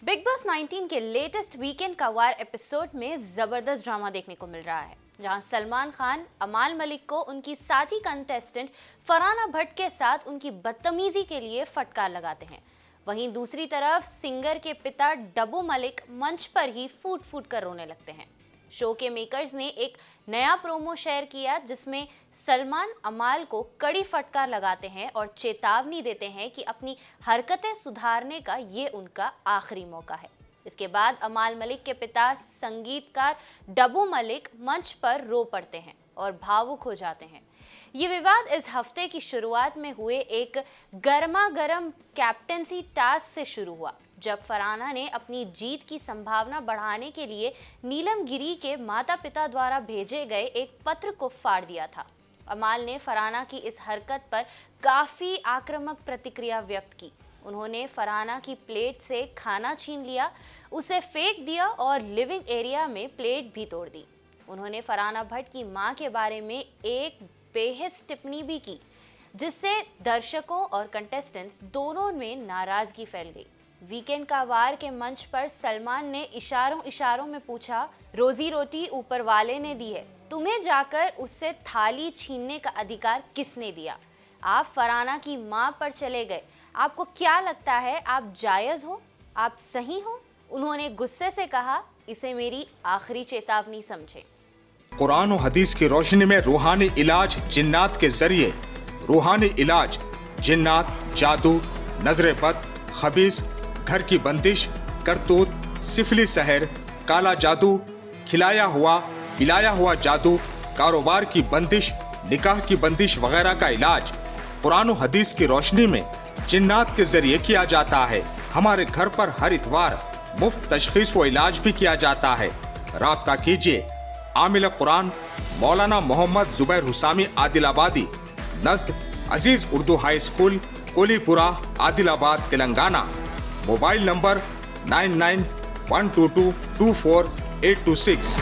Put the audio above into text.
Big boss 19 के latest weekend का वार episode में जबरदस्त ड्रामा देखने को मिल रहा है, जहां सलमान खान अमाल मलिक को उनकी साथी कंटेस्टेंट फरहाना भट्ट के साथ उनकी बदतमीजी के लिए फटकार लगाते हैं। वहीं दूसरी तरफ सिंगर के पिता डब्बू मलिक मंच पर ही फूट फूट कर रोने लगते हैं। शो के मेकर्स ने एक नया प्रोमो शेयर किया जिसमें सलमान अमाल को कड़ी फटकार लगाते हैं और चेतावनी देते हैं कि अपनी हरकतें सुधारने का ये उनका आखिरी मौका है। इसके बाद अमाल मलिक के पिता संगीतकार डब्बू मलिक मंच पर रो पड़ते हैं और भावुक हो जाते हैं। ये विवाद इस हफ्ते की शुरुआत में हुए एक गर्मा गर्म कैप्टेंसी टास्क से शुरू हुआ, जब फरहाना ने अपनी जीत की संभावना बढ़ाने के लिए नीलम गिरी के माता पिता द्वारा भेजे गए एक पत्र को फाड़ दिया था। अमाल ने फरहाना की इस हरकत पर काफ़ी आक्रामक प्रतिक्रिया व्यक्त की। उन्होंने फरहाना की प्लेट से खाना छीन लिया, उसे फेंक दिया और लिविंग एरिया में प्लेट भी तोड़ दी। उन्होंने फरहाना भट्ट की मां के बारे में एक बेहिस टिप्पणी भी की, जिससे दर्शकों और कंटेस्टेंट्स दोनों में नाराजगी फैल गई। वीकेंड का वार के मंच पर सलमान ने इशारों में पूछा, रोजी रोटी ऊपर वाले ने दी है, तुम्हें जाकर उससे थाली छीनने का अधिकार किसने दिया? आप फरहाना की मां पर चले गए, आपको क्या लगता है आप जायज हो, आप सही हो? उन्होंने गुस्से से कहा, इसे मेरी आखिरी चेतावनी समझे। कुरान और हदीस की रोशनी में रूहानी इलाज जिन्नात के जरिए। रूहानी इलाज जिन्नात, जादू, नजर बद, खबीस, घर की बंदिश, करतूत, सिफली सहर, काला जादू, खिलाया हुआ पिलाया हुआ जादू, कारोबार की बंदिश, निकाह की बंदिश वगैरह का इलाज कुरान और हदीस की रोशनी में जिन्नात के जरिए किया जाता है। हमारे घर पर हर इतवार मुफ्त तशखीस व इलाज भी किया जाता है। राब्ता कीजिए आमिल कुरान मौलाना मोहम्मद जुबैर हुसामी आदिलाबादी, नज़द Aziz Urdu high school, Kolipura, Adilabad, Telangana. Mobile number 9912224826।